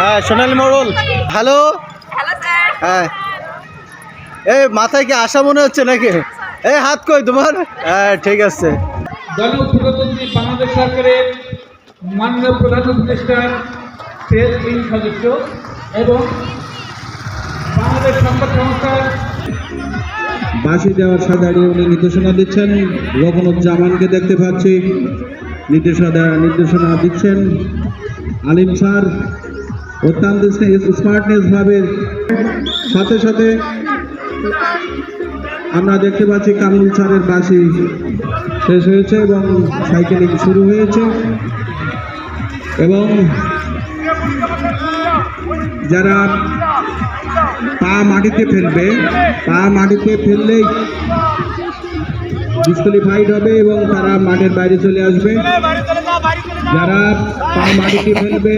হ্যাঁ সোনালী মোড়ল। হ্যালো হ্যাঁ, এই মাথায় কি আশা মনে হচ্ছে নাকি? এই হাত কই তোমার? হ্যাঁ ঠিক আছে। জনপ্রতিনিধি বাংলাদেশ সরকারের মাননীয় প্রধান উপদেষ্টার প্রেস উইং সদস্য এবং বাংলাদেশ সংবাদ সংস্থার বাঁশি দেওয়ার সাথে উনি নির্দেশনা দিচ্ছেন। রকনুজ্জামানকে দেখতে পাচ্ছি নির্দেশনা দিচ্ছেন। আলিম স্যার অত্যন্ত স্মার্টনেস ভাবে সাথে সাথে আমরা দেখতে পাচ্ছি কামরুল স্যারের বাঁশি শেষ হয়েছে এবং সাইকেলিং শুরু হয়েছে এবং যারা পা মাটিতে ফেললেই ডিসক্বালিফাইড হবে এবং তারা মাঠের বাইরে চলে আসবে। যারা পা মাটিতে ফেলবে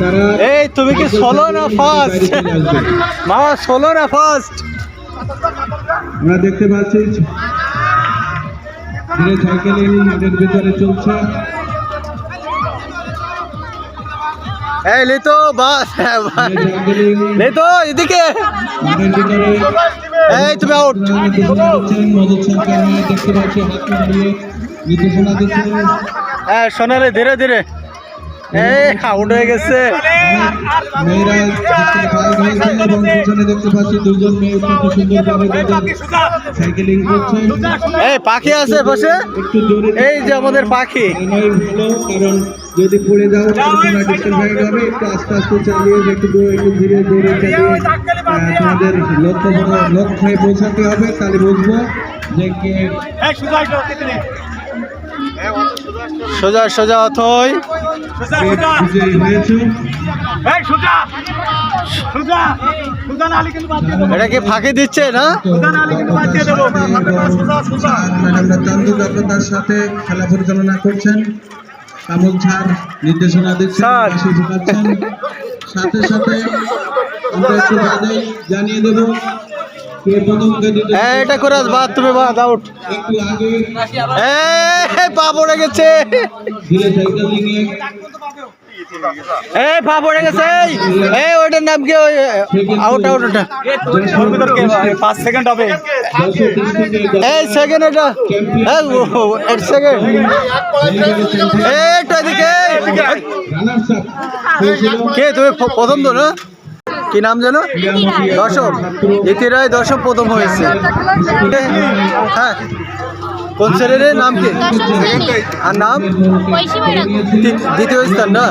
তারা এই তুমি কি সোলো না ফার্স্ট? মামা সোলো না ফার্স্ট? আমরা দেখতে পাচ্ছি ধীরে সাইকেলিং মাঠের ভিতরে চলছে। এই লিতো বাস, লিতো এদিকে, এই তুমি আউট। দেখতে পাচ্ছি হাত নাড়িয়ে নির্দেশনা দিচ্ছেন। হ্যাঁ সোনালি ধীরে ধীরে, এই আউট হয়ে গেছে। মেয়েরা এবং পিছনে দেখতে পাচ্ছি দুজন মেয়ে অত্যন্ত সুন্দরভাবে সাইকেলিং করছে। এই পাখি আছে বসে, একটু জোরে এই যে আমাদের পাখি। ভালো, কারণ যদি পড়ে যাও তোমরা ডিসক্বালিফাইড হবে। একটু আস্তে আস্তে চালিয়ে একটু ধীরে ধীরে চালিয়ে তোমাদের লক্ষ্যে পৌঁছাতে হবে। তাহলে বুঝবো যে কে সোজা সোজা অথই বিজয়ী হয়েছে। এটা কি ফাঁকি দিচ্ছে না? ম্যাডামরা চান্দু দত্ততার সাথে খেলা পরিচালনা করছেন। কামরুল স্যার নির্দেশনা দিচ্ছেন, বাঁশি ঝুলাচ্ছেন। সাথে সাথে আমরা একটু বাদেই জানিয়ে দেব কে প্রথম কে দ্বিতীয়। এটা করে বাদ, তুমি বাদ আউট। একটু আগে এই পা পড়ে গেছে, ধীরে সাইকেলিং এ এই পা পড়ে গেছে। এই ওইটার নাম কি? Out out. ওটা 5 সেকেন্ড হবে। এই সেকেন্ড, এটা এক সেকেন্ড। এইটা এদিকে রানার্স আপ কে? তুমি প্রথম তো না? কি নাম যেন? দশম। ইতিরায় দশম প্রথম হয়েছে। হ্যাঁ কোন শ্রেণীর নাম কি? আর নাম দ্বিতীয় স্থান না,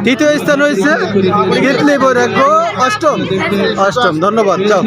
তৃতীয় স্থান হয়েছে তিতলি বৈরাগ্য অষ্টম। ধন্যবাদ। যাও।